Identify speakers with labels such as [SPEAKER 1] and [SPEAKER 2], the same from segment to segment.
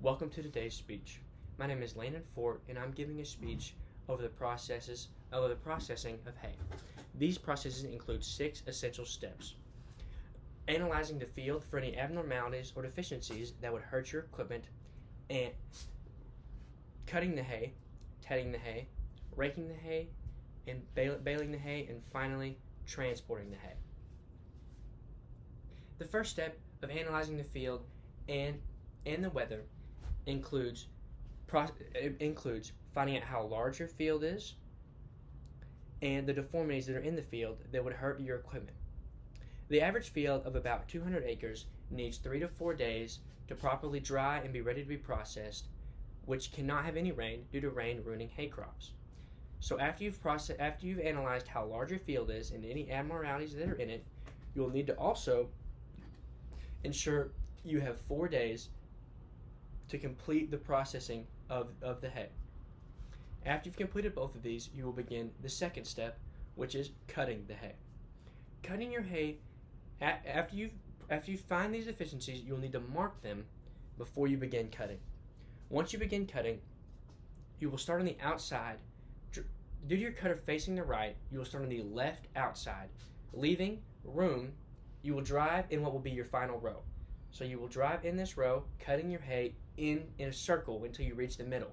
[SPEAKER 1] Welcome to today's speech. My name is Landon Fort, and I'm giving a speech over the processing of hay. These processes include 6 essential steps: analyzing the field for any abnormalities or deficiencies that would hurt your equipment, and cutting the hay, tedding the hay, raking the hay, and baling the hay, and finally transporting the hay. The first step of analyzing the field and the weather includes finding out how large your field is and the deformities that are in the field that would hurt your equipment. The average field of about 200 acres needs 3 to 4 days to properly dry and be ready to be processed, which cannot have any rain due to rain ruining hay crops. So after you've analyzed how large your field is and any abnormalities that are in it, you'll need to also ensure you have 4 days to complete the processing of the hay. After you've completed both of these, you will begin the second step, which is cutting the hay. Cutting your hay, after you find these deficiencies, you'll need to mark them before you begin cutting. Once you begin cutting, you will start on the outside. Due to your cutter facing the right, you will start on the left outside, leaving room. You will drive in what will be your final row. So you will drive in this row, cutting your hay in a circle until you reach the middle.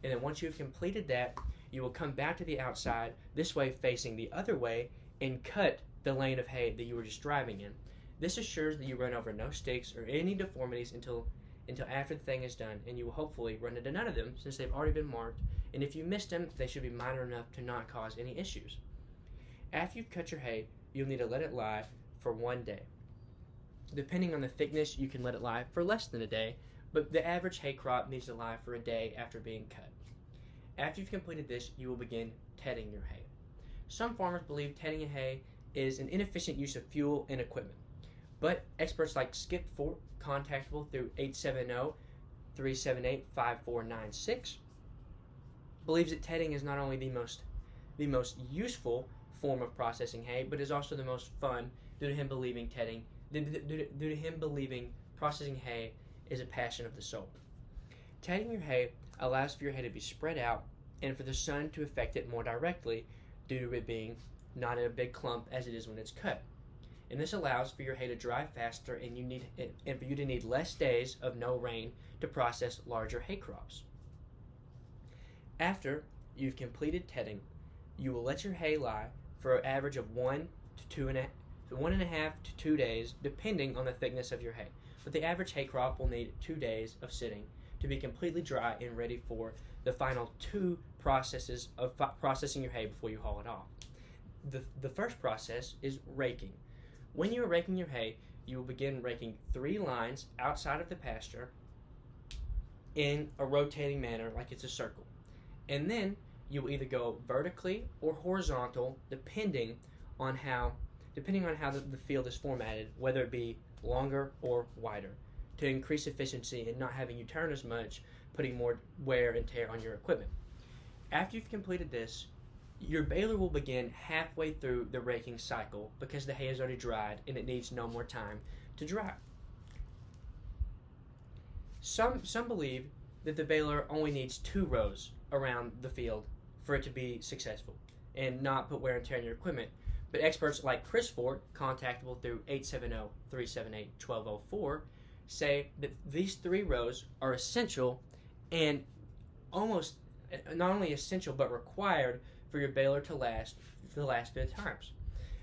[SPEAKER 1] And then once you've completed that, you will come back to the outside, this way facing the other way, and cut the lane of hay that you were just driving in. This assures that you run over no sticks or any deformities until after the thing is done, and you will hopefully run into none of them since they've already been marked, and if you missed them, they should be minor enough to not cause any issues. After you've cut your hay, you'll need to let it lie for 1 day. Depending on the thickness, you can let it lie for less than a day, but the average hay crop needs to lie for a day after being cut. After you've completed this, you will begin tedding your hay. Some farmers believe tedding a hay is an inefficient use of fuel and equipment, but experts like Skip Fort, contactable through 870-378-5496, believes that tedding is not only the most useful form of processing hay, but is also the most fun due to him believing processing hay is a passion of the soul. Tedding your hay allows for your hay to be spread out and for the sun to affect it more directly due to it being not in a big clump as it is when it's cut. And this allows for your hay to dry faster and for you to need less days of no rain to process larger hay crops. After you've completed tedding, you will let your hay lie for an average of 1.5 to 2 days, depending on the thickness of your hay. But the average hay crop will need 2 days of sitting to be completely dry and ready for the final 2 processes of processing your hay before you haul it off. The first process is raking. When you are raking your hay, you will begin raking 3 lines outside of the pasture in a rotating manner like it's a circle. And then you will either go vertically or horizontal depending on how the field is formatted, whether it be longer or wider, to increase efficiency and not having you turn as much, putting more wear and tear on your equipment. After you've completed this, your baler will begin halfway through the raking cycle because the hay is already dried and it needs no more time to dry. Some believe that the baler only needs 2 rows around the field for it to be successful and not put wear and tear on your equipment. But experts like Chris Ford, contactable through 870-378-1204, say that these 3 rows are essential and almost not only essential but required for your baler to last for the last bit of times.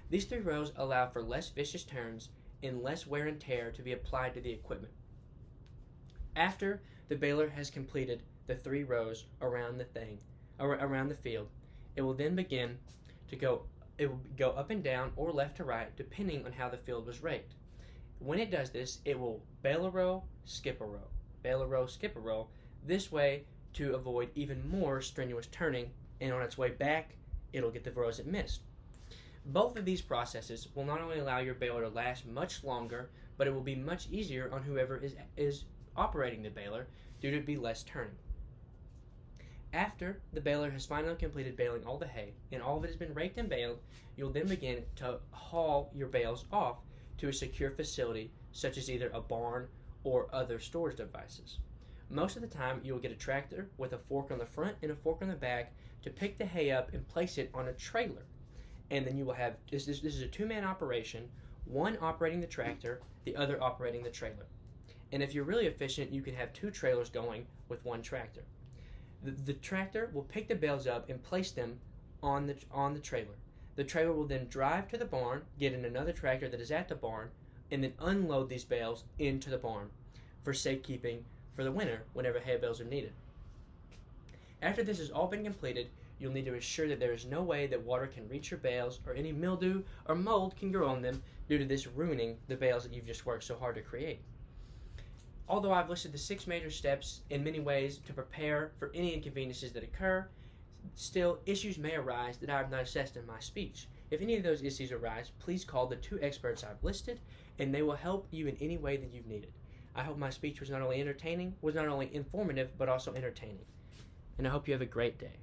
[SPEAKER 1] These 3 rows allow for less vicious turns and less wear and tear to be applied to the equipment. After the baler has completed the 3 rows around the field, it will then begin to go up and down or left to right depending on how the field was raked. When it does this, it will bale a row, skip a row, bale a row, skip a row, this way to avoid even more strenuous turning, and on its way back, it'll get the rows it missed. Both of these processes will not only allow your baler to last much longer, but it will be much easier on whoever is operating the baler due to it be less turning. After the baler has finally completed baling all the hay and all of it has been raked and baled, you'll then begin to haul your bales off to a secure facility such as either a barn or other storage devices. Most of the time, you will get a tractor with a fork on the front and a fork on the back to pick the hay up and place it on a trailer. And then you will have, this is a two-man operation, one operating the tractor, the other operating the trailer. And if you're really efficient, you can have two trailers going with one tractor. The tractor will pick the bales up and place them on the trailer. The trailer will then drive to the barn, get in another tractor that is at the barn, and then unload these bales into the barn for safekeeping for the winter whenever hay bales are needed. After this has all been completed, you'll need to ensure that there is no way that water can reach your bales or any mildew or mold can grow on them due to this ruining the bales that you've just worked so hard to create. Although I've listed the 6 major steps in many ways to prepare for any inconveniences that occur, still issues may arise that I have not assessed in my speech. If any of those issues arise, please call the 2 experts I've listed, and they will help you in any way that you've needed. I hope my speech was not only informative, but also entertaining. And I hope you have a great day.